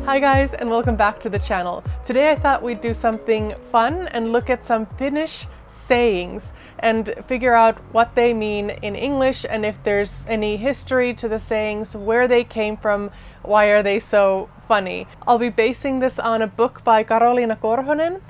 Hi guys, and welcome back to the channel. Today I thought we'd do something fun and look at some Finnish sayings and figure out what they mean in English and if there's any history to the sayings, where they came from, why are they so funny. I'll be basing this on a book by Karoliina Korhonen.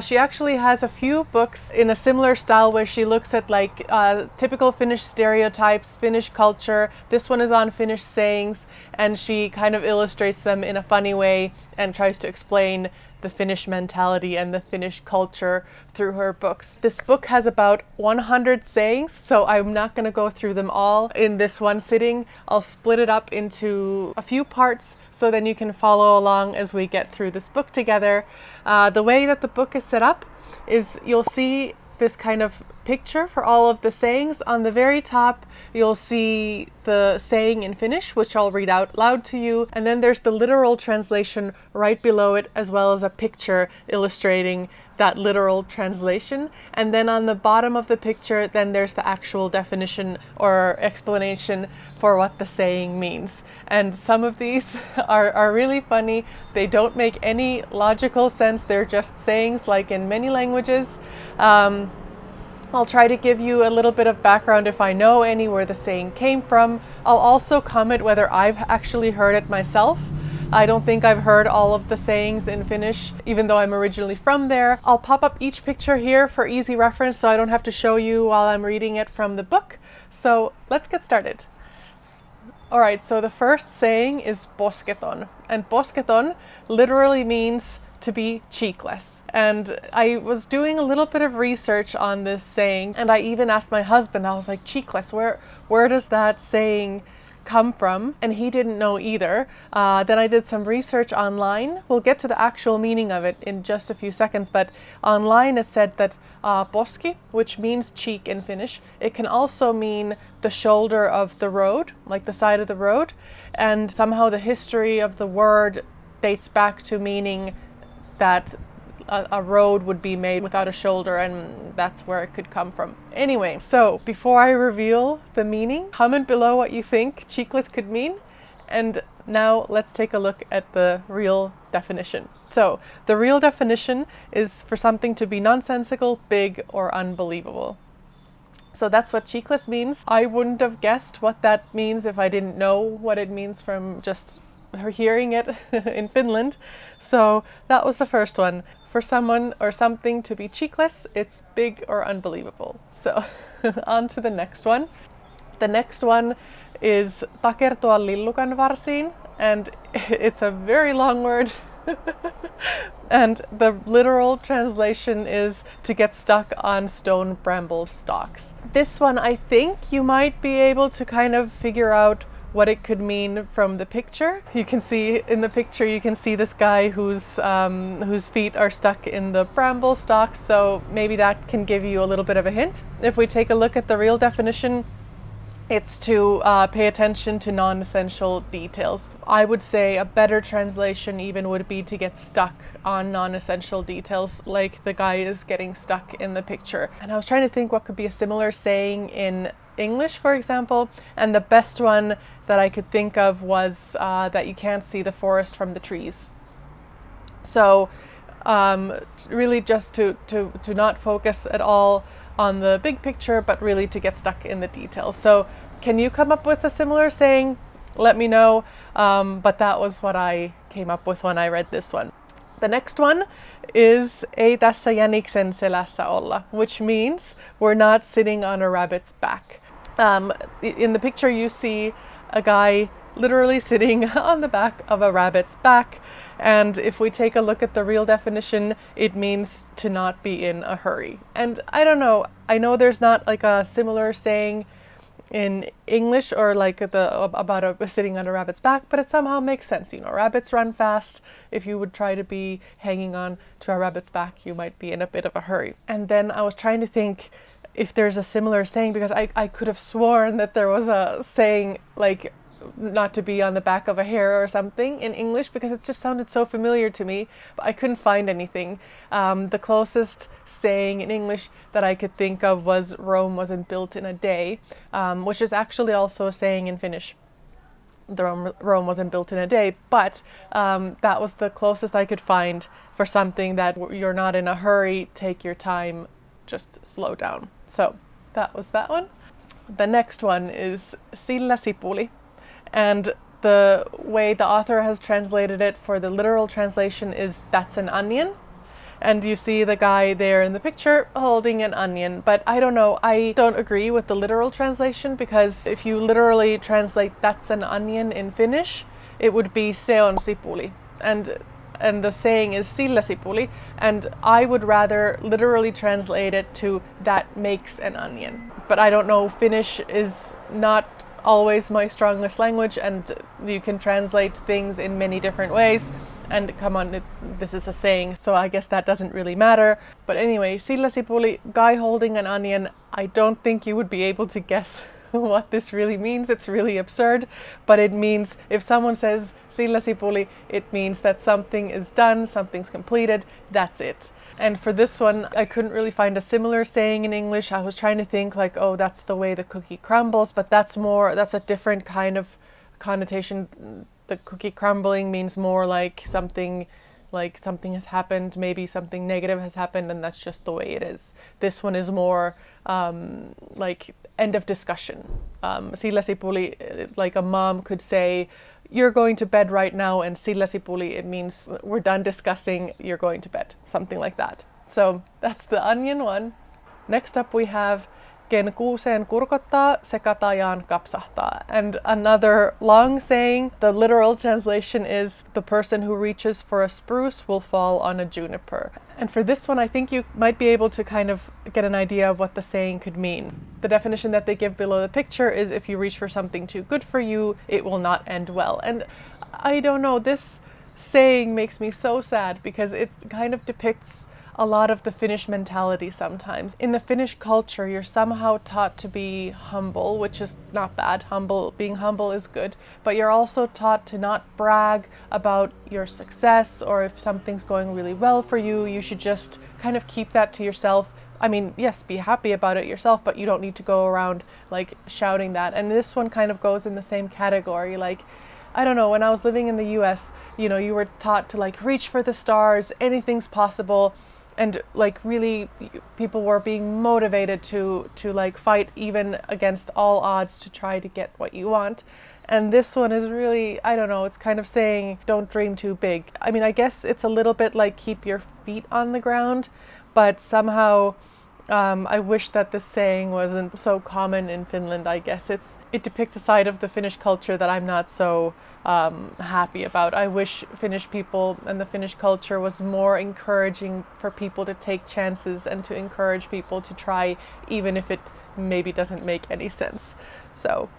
She actually has a few books in a similar style where she looks at typical Finnish stereotypes, Finnish culture. This one is on Finnish sayings, and she kind of illustrates them in a funny way and tries to explain the Finnish mentality and the Finnish culture through her books. This book has about 100 sayings, so I'm not going to go through them all in this one sitting. I'll split it up into a few parts so then you can follow along as we get through this book together. The way that the book is set up is you'll see this kind of picture for all of the sayings. On the very top, you'll see the saying in Finnish, which I'll read out loud to you. And then there's the literal translation right below it, as well as a picture illustrating that literal translation. And then on the bottom of the picture, then there's the actual definition or explanation for what the saying means. And some of these are really funny. They don't make any logical sense. They're just sayings like in many languages. I'll try to give you a little bit of background if I know any where the saying came from. I'll also comment whether I've actually heard it myself. I don't think I've heard all of the sayings in Finnish, even though I'm originally from there. I'll pop up each picture here for easy reference so I don't have to show you while I'm reading it from the book. So let's get started. Alright, so the first saying is Boskaton. And Boskaton literally means to be cheekless. And I was doing a little bit of research on this saying, and I even asked my husband, I was like, cheekless, where does that saying come from? And he didn't know either. Then I did some research online. We'll get to the actual meaning of it in just a few seconds, but online it said that poski, which means cheek in Finnish, it can also mean the shoulder of the road, like the side of the road. And somehow the history of the word dates back to meaning that a road would be made without a shoulder, and that's where it could come from. Anyway, so before I reveal the meaning, comment below what you think cheekless could mean. And now let's take a look at the real definition. So the real definition is for something to be nonsensical, big, or unbelievable. So that's what cheekless means. I wouldn't have guessed what that means if I didn't know what it means from just hearing it in Finland. So that was the first one. For someone or something to be cheekless, it's big or unbelievable. So on to the next one. The next one is takertua lillukan varsiin, and it's a very long word. And the literal translation is to get stuck on stone bramble stalks. This one, I think you might be able to kind of figure out what it could mean from the picture. You can see in the picture, you can see this guy whose feet are stuck in the bramble stalks, so maybe that can give you a little bit of a hint. If we take a look at the real definition, it's to pay attention to non-essential details. I would say a better translation even would be to get stuck on non-essential details, like the guy is getting stuck in the picture. And I was trying to think what could be a similar saying in English, for example, and the best one that I could think of was that you can't see the forest from the trees. So really just to not focus at all on the big picture, but really to get stuck in the details. So can you come up with a similar saying? Let me know. But that was what I came up with when I read this one. The next one is ei tässä jäniksen selässä olla, which means we're not sitting on a rabbit's back. In the picture you see a guy literally sitting on the back of a rabbit's back, and if we take a look at the real definition, it means to not be in a hurry. And I don't know, I know there's not like a similar saying in English or like about sitting on a rabbit's back, but it somehow makes sense. You know, rabbits run fast. If you would try to be hanging on to a rabbit's back, you might be in a bit of a hurry. And then I was trying to think if there's a similar saying, because I could have sworn that there was a saying like not to be on the back of a hare or something in English, because it just sounded so familiar to me, but I couldn't find anything. The closest saying in English that I could think of was Rome wasn't built in a day, which is actually also a saying in Finnish. Rome wasn't built in a day, but that was the closest I could find for something that you're not in a hurry, take your time, just slow down. So that was that one. The next one is sillä sipuli, and the way the author has translated it for the literal translation is that's an onion. And you see the guy there in the picture holding an onion. But I don't know, I don't agree with the literal translation, because if you literally translate that's an onion in Finnish, it would be se on sipuli. And the saying is sillä sipuli. And I would rather literally translate it to that makes an onion. But I don't know, Finnish is not always my strongest language, and you can translate things in many different ways. And come on, this is a saying, so I guess that doesn't really matter. But anyway, sillä sipuli, guy holding an onion. I don't think you would be able to guess what this really means. It's really absurd, but it means, if someone says sillä sipuli, it means that something is done, something's completed, that's it. And for this one, I couldn't really find a similar saying in English. I was trying to think like, oh, that's the way the cookie crumbles, but that's a different kind of connotation. The cookie crumbling means more like something has happened, maybe something negative has happened, and that's just the way it is. This one is more like end of discussion. Sillä sipuli, like a mom could say, you're going to bed right now, and sillä sipuli, it means we're done discussing, you're going to bed, something like that. So that's the onion one. Next up we have Kenkuuseen kurkottaa, se katajaan kapsahtaa. And another long saying, the literal translation is, the person who reaches for a spruce will fall on a juniper. And for this one, I think you might be able to kind of get an idea of what the saying could mean. The definition that they give below the picture is, if you reach for something too good for you, it will not end well. And I don't know, this saying makes me so sad, because it kind of depicts a lot of the Finnish mentality sometimes. In the Finnish culture, you're somehow taught to be humble, which is not bad. Being humble is good, but you're also taught to not brag about your success, or if something's going really well for you, you should just kind of keep that to yourself. I mean, yes, be happy about it yourself, but you don't need to go around like shouting that. And this one kind of goes in the same category. Like, I don't know, when I was living in the US, you were taught to like reach for the stars, anything's possible. And like really people were being motivated to like fight even against all odds to try to get what you want. And this one is really, I don't know, it's kind of saying don't dream too big. I mean, I guess it's a little bit like keep your feet on the ground, but somehow I wish that this saying wasn't so common in Finland. I guess it depicts a side of the Finnish culture that I'm not so happy about. I wish Finnish people and the Finnish culture was more encouraging for people to take chances and to encourage people to try, even if it maybe doesn't make any sense. So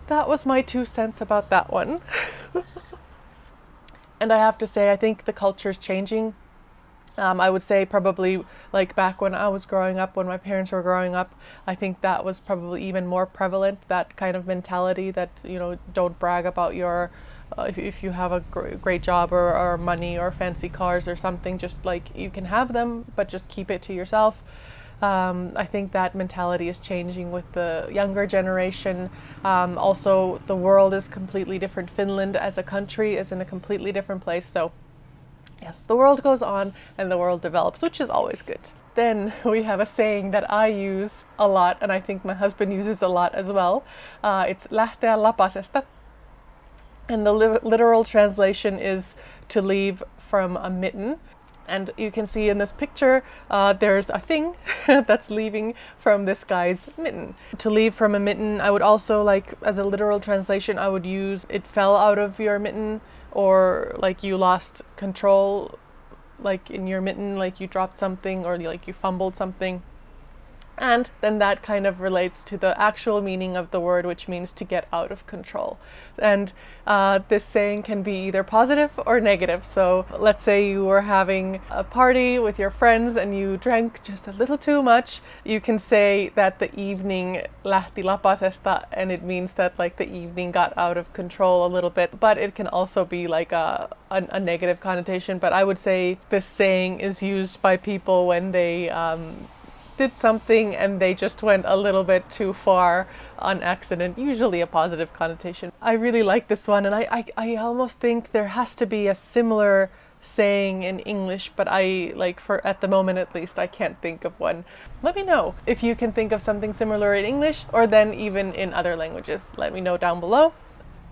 that was my 2 cents about that one. And I have to say, I think the culture is changing. I would say probably like back when I was growing up, when my parents were growing up, I think that was probably even more prevalent, that kind of mentality that, don't brag about your, if you have a great job or money or fancy cars or something, just like you can have them, but just keep it to yourself. I think that mentality is changing with the younger generation. Also, the world is completely different. Finland as a country is in a completely different place. So yes, the world goes on and the world develops, which is always good. Then we have a saying that I use a lot, and I think my husband uses a lot as well. It's lähteä lapasesta. And the literal translation is to leave from a mitten. And you can see in this picture, there's a thing that's leaving from this guy's mitten. To leave from a mitten, I would also, like, as a literal translation, I would use it fell out of your mitten, or like you lost control, like in your mitten, like you dropped something, or like you fumbled something. And then that kind of relates to the actual meaning of the word, which means to get out of control. And this saying can be either positive or negative. So let's say you were having a party with your friends and you drank just a little too much. You can say that the evening lähti lapasesta, and it means that like the evening got out of control a little bit. But it can also be like a negative connotation. But I would say this saying is used by people when they did something and they just went a little bit too far on accident, usually a positive connotation. I really like this one, and I almost think there has to be a similar saying in English, but for at the moment at least, I can't think of one. Let me know if you can think of something similar in English or then even in other languages. Let me know down below.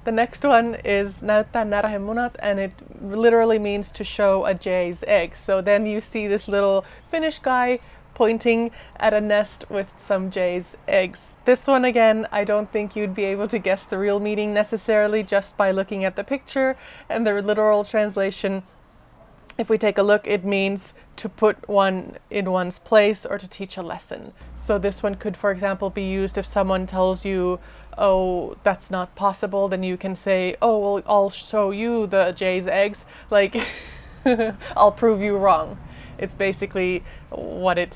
The next one is näyttää närhen munat, and it literally means to show a jay's egg. So then you see this little Finnish guy pointing at a nest with some jay's eggs. This one again, I don't think you'd be able to guess the real meaning necessarily just by looking at the picture and the literal translation. If we take a look, it means to put one in one's place or to teach a lesson. So this one could, for example, be used if someone tells you, oh, that's not possible, then you can say, oh, well, I'll show you the jay's eggs. Like, I'll prove you wrong. It's basically what it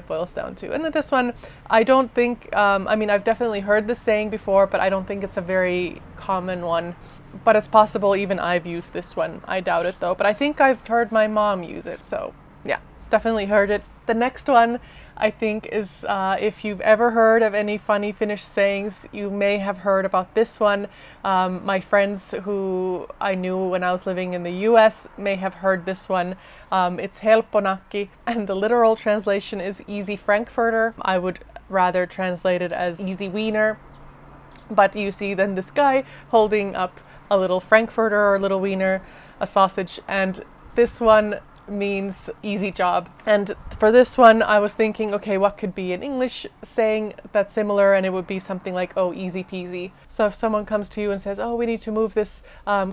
boils down to. And this one, I don't think, I've definitely heard this saying before, but I don't think it's a very common one. But it's possible even I've used this one. I doubt it though. But I think I've heard my mom use it. So yeah, definitely heard it. The next one I think is if you've ever heard of any funny Finnish sayings, you may have heard about this one. My friends who I knew when I was living in the US may have heard this one. It's helppo nakki, and the literal translation is easy frankfurter. I would rather translate it as easy wiener. But you see then this guy holding up a little frankfurter or a little wiener, a sausage, and this one means easy job. And for this one I was thinking, okay, what could be an English saying that's similar, and it would be something like, oh, easy peasy. So if someone comes to you and says, oh, we need to move this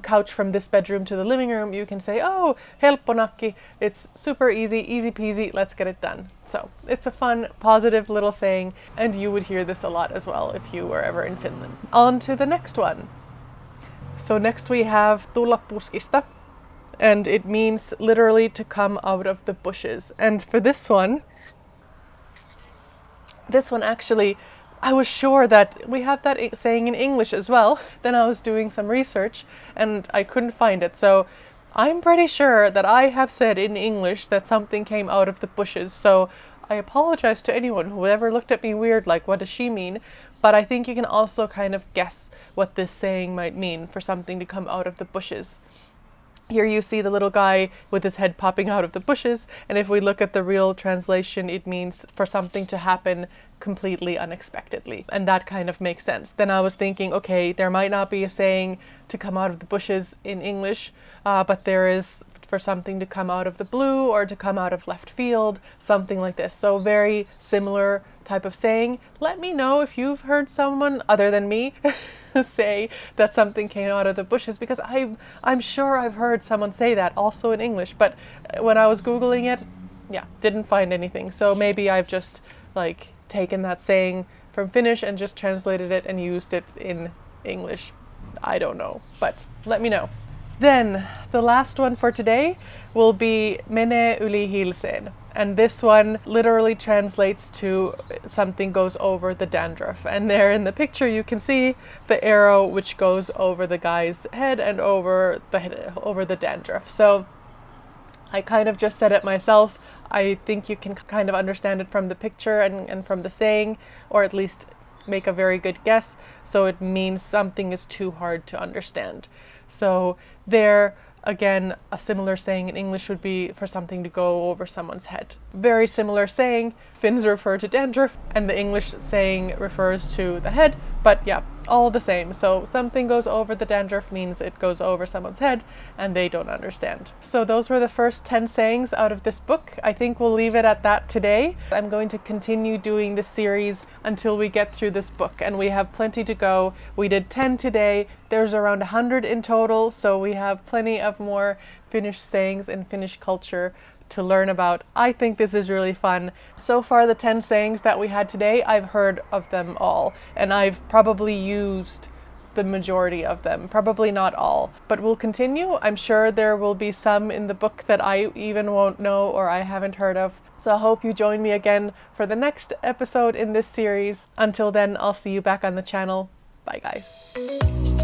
couch from this bedroom to the living room, you can say, oh, helppo nakki, it's super easy, easy peasy, let's get it done. So it's a fun, positive little saying, and you would hear this a lot as well if you were ever in Finland. On to the next one. So next we have tulla puskista, and it means literally to come out of the bushes. And for this one actually, I was sure that we have that saying in English as well. Then I was doing some research and I couldn't find it. So I'm pretty sure that I have said in English that something came out of the bushes. So I apologize to anyone who ever looked at me weird, like, what does she mean? But I think you can also kind of guess what this saying might mean, for something to come out of the bushes. Here you see the little guy with his head popping out of the bushes, and if we look at the real translation, it means for something to happen completely unexpectedly. And that kind of makes sense. Then I was thinking, okay, there might not be a saying to come out of the bushes in English, but there is for something to come out of the blue or to come out of left field, something like this. So very similar type of saying. Let me know if you've heard someone other than me say that something came out of the bushes, because I'm sure I've heard someone say that also in English, but when I was Googling it, yeah, didn't find anything. So maybe I've just like taken that saying from Finnish and just translated it and used it in English. I don't know, but let me know. Then the last one for today will be menee yli hilseen. And this one literally translates to something goes over the dandruff. And there in the picture you can see the arrow which goes over the guy's head and over the dandruff. So I kind of just said it myself. I think you can kind of understand it from the picture and from the saying, or at least make a very good guess. So it means something is too hard to understand. So there, again, a similar saying in English would be for something to go over someone's head. Very similar saying. Finns refer to dandruff and the English saying refers to the head, but yeah, all the same. So something goes over the dandruff means it goes over someone's head and they don't understand. So those were the first 10 sayings out of this book. I think we'll leave it at that today. I'm going to continue doing this series until we get through this book, and we have plenty to go. We did 10 today. There's around 100 in total, so we have plenty of more Finnish sayings and Finnish culture to learn about. I think this is really fun. So far, the 10 sayings that we had today, I've heard of them all, and I've probably used the majority of them, probably not all, but we'll continue. I'm sure there will be some in the book that I even won't know or I haven't heard of. So I hope you join me again for the next episode in this series. Until then, I'll see you back on the channel. Bye guys.